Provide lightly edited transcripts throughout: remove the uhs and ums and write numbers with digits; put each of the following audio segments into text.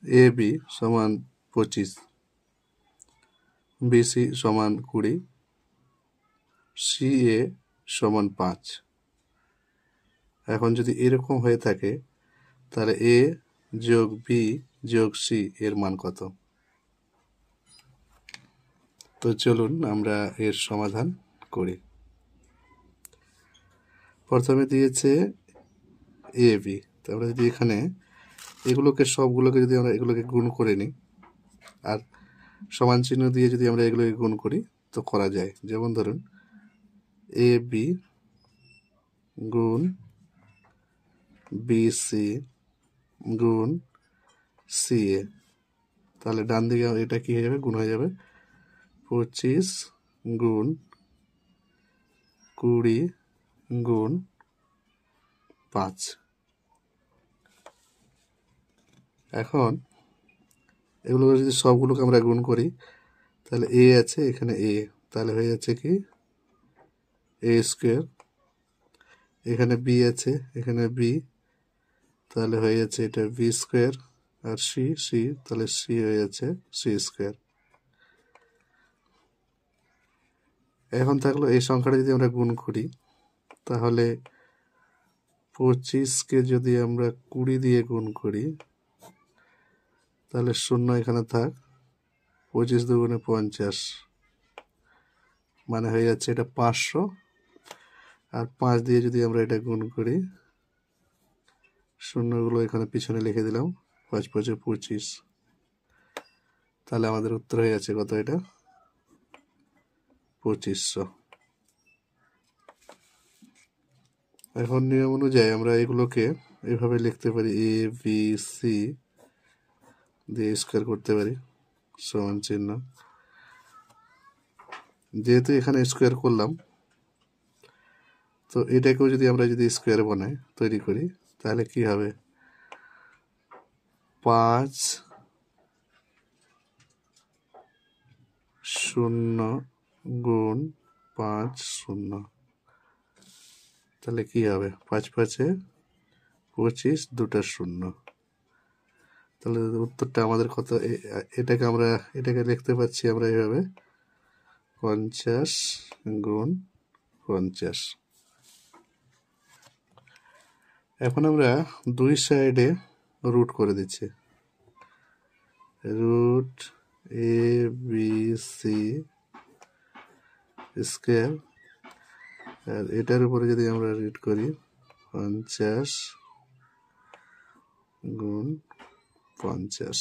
A B সমান 25, BC সমান 20, C এ সমান 5। এখন যদি এরকম হয়ে থাকে তাহলে এ যোগ বি যোগ সি এর মান কত? তো চলুন আমরা এর সমাধান করি। প্রথমে দিয়েছে এ বি, তারপরে যদি এখানে সবগুলোকে যদি আমরা এগুলোকে গুণ করে নিই আর সমান চিহ্ন দিয়ে যদি আমরা এগুলোকে গুণ করি তো করা যায়। যেমন ধরুন এ বি গুণ বি সি গুণ সি এ, তাহলে ডান দিকে এটা কি হয়ে যাবে? গুণ হয়ে যাবে 25 গুণ 20 গুণ 5। এখন এগুলো যদি সবগুলোকে আমরা গুণ করি তাহলে এ আছে এখানে এ, তাহলে হয়ে যাচ্ছে কি এ স্কোয়ার। এখানে বি আছে এখানে বি, তাহলে হয়ে যাচ্ছে এটা বি স্কোয়ার। আর সি সি, তাহলে সি হয়ে যাচ্ছে সি স্কোয়ার। এখন থাকলো এই সংখ্যাটা যদি আমরা গুণ করি তাহলে 25কে যদি আমরা 20 দিয়ে গুণ করি তাহলে 0 এখানে থাক, 25 দুগুণে 50, মানে হয়ে যাচ্ছে এটা 500। আর 5 দিয়ে যদি আমরা এটা গুণ করি, শূন্যগুলো এখানে পিছনে লিখে দিলাম, 5 5 25, তাহলে আমাদের উত্তর হয়ে যাচ্ছে কত? এটা 2500। এখন নিয়ম অনুযায়ী আমরা এগুলোকে এভাবে লিখতে পারি, এ বি সি দিয়ে স্কোয়ার করতে পারি সমান চিহ্ন। যেহেতু এখানে স্কোয়ার করলাম তো এটাকেও যদি আমরা স্কোয়ার বানাই তৈরি করি তাহলে কি হবে? 5 0 গুণ 5 0, তাহলে কি হবে? 5 5 25, দুটা 0, তাহলে উত্তরটা আমাদের কত? এটাকে লিখতে পাচ্ছি আমরা এইভাবে 50 গুণ 50। এখন আমরা দুই সাইডে রুট করে দিচ্ছি, root A B C square, আর এটার উপরে যদি আমরা রুট করি 50 গুণ 50,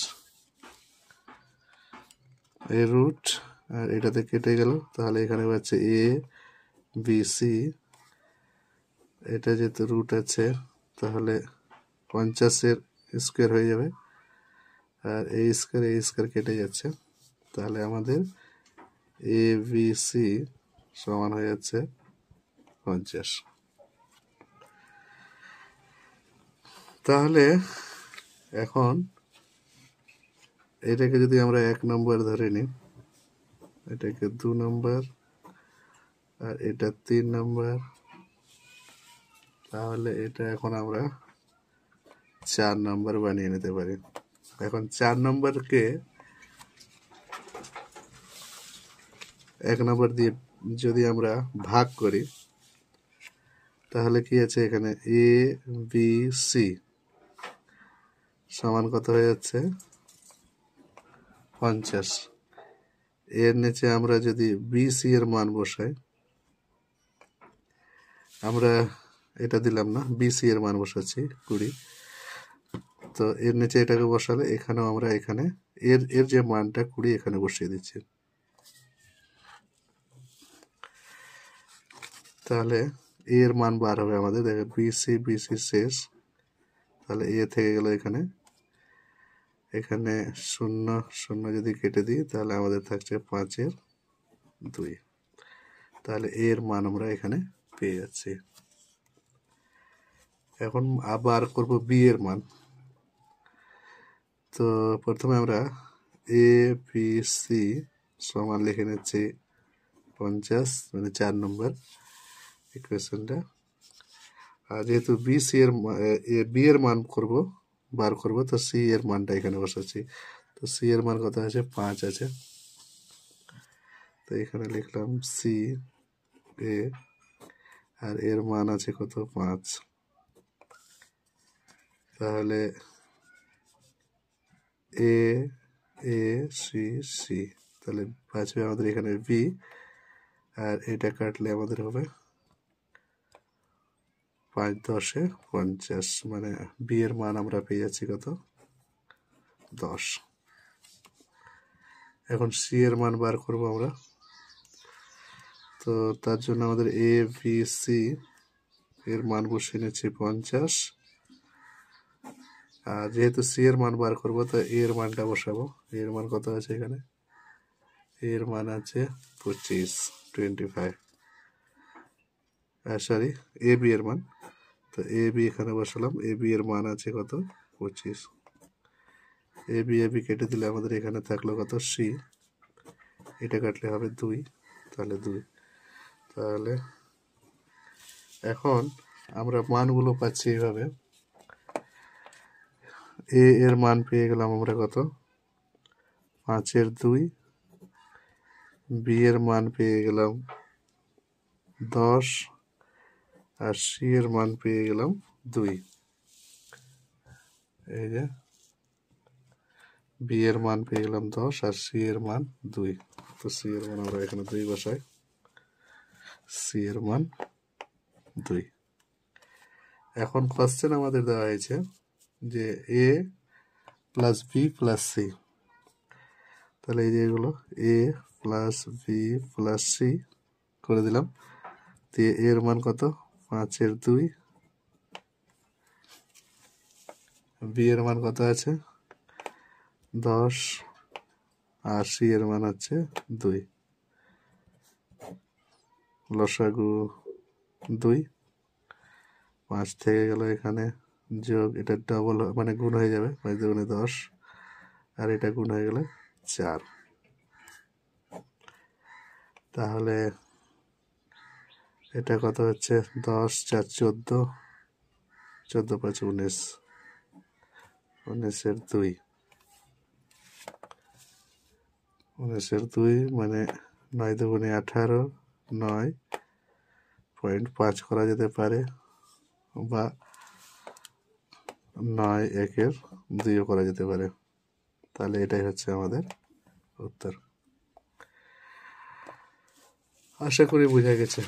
এই রুট আর এটাতে কেটে গেল, তাহলে এখানে পাচ্ছে এ বি সি, এটা যেহেতু রুট আছে তাহলে 50-এর স্কোয়ার হয়ে যাবে, আর এই স্কোয়ার কেটে যাচ্ছে, তাহলে আমাদের এ বি সি সমান হয়ে যাচ্ছে 50। তাহলে এখন এটাকে যদি আমরা 1 নম্বর ধরে নিই, এটাকে 2 নম্বর, আর এটা 3 নম্বর, তাহলে এটা এখন আমরা 4 নম্বর বানিয়ে নিতে পারি। এখন 4 নম্বরকে 1 নম্বর দিয়ে যদি আমরা ভাগ করি তাহলে কি আছে? এখানে এ বি সি সমান কত হয়ে যাচ্ছে? 50। এর নিচে আমরা যদি বি সি এর মান বসাই, আমরা এটা দিলাম না, বি সি এর মান বসাচ্ছি 20, তো এর নিচে এটাকে বসালে এখানেও আমরা এখানে এর যে মানটা 20 এখানে বসিয়ে দিচ্ছি, তাহলে এর মান বার হবে আমাদের। দেখেন বিসি শেষ, তাহলে এ থেকে গেল এখানে 0 0 যদি কেটে দিই তাহলে আমাদের থাকছে 5-এর 2, তাহলে এর মান আমরা এখানে পেয়ে যাচ্ছি। এখন আবার করব বি এর মান। তো প্রথমে আমরা এ বি সি সমান লিখে নিচ্ছি 50, মানে 4 নম্বর ইকুয়েশনটা। আর যেহেতু বি এর মান করব বার করবো, তো সি এর মানটা এখানে বসাচ্ছি। তো সি এর মান কত আছে? 5 আছে। তো এখানে লিখলাম সি এ, আর এর মান আছে কত? 5। তাহলে এ এ সি সি, তাহলে বাঁচবে আমাদের এখানে বি, আর এটা কাটলে আমাদের হবে 5 10 50, মানে বি এর মান আমরা পেয়ে যাচ্ছি কত? 10। এখন সি এর মান বার করবো আমরা। তো তার জন্য আমাদের এ বি সি এর মান বসিয়ে নিচ্ছি 50, আর যেহেতু সি এর মান বার করবো তো এর মানটা বসাবো। এর মান কত আছে এখানে? এর মান আছে 25, সরি এ বি এর মান। তো এ বি এখানে বসালাম, এ বি এর মান আছে কত? 25। এ বি কেটে দিলে আমাদের এখানে থাকলো কত? সি, এটা কাটলে হবে 2, তাহলে 2। তাহলে এখন আমরা মানগুলো পাচ্ছি এইভাবে। এ এর মান পেয়ে গেলাম আমরা কত? 5 এর 2। বি এর মান পেয়ে গেলাম 10, আর সি এর মান পেয়ে গেলাম 2। এই যে বি এর মান পেয়ে গেলাম 10, আর সি এর মান 2। তো সি এর মান আমরা এখানে 2 বসাই। সি এর মান 2। এখন কোশ্চেন আমাদের দেওয়া হয়েছে যে এ প্লাস বি প্লাস সি, তাহলে এই যে এগুলো এ প্লাস বি প্লাস সি করে দিলাম। দিয়ে এর মান কত? 5 এর 2। বি এর মান কত আছে? 10, আর সি এর মান হচ্ছে 2। লসাগু 2, 5 থেকে গেল এখানে যোগ, এটা ডবল মানে গুণ হয়ে যাবে, 5 দুগুণে 10, আর এটা গুণ হয়ে গেলে 4। তাহলে এটা কত হচ্ছে? 10 4 14, 14 5 19, 19 এর 2, 19 এর 2 মানে 9 দুগুণে 18, 9.5 করা যেতে পারে, বা 9 একের 2ও করা যেতে পারে। তাহলে এটাই হচ্ছে আমাদের উত্তর। আশা করি বোঝা গেছে।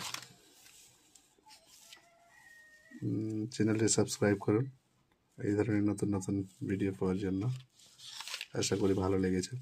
চ্যানেলটি সাবস্ক্রাইব করুন এই ধরনের নতুন নতুন ভিডিও পাওয়ার জন্য। আশা করি ভালো লেগেছে।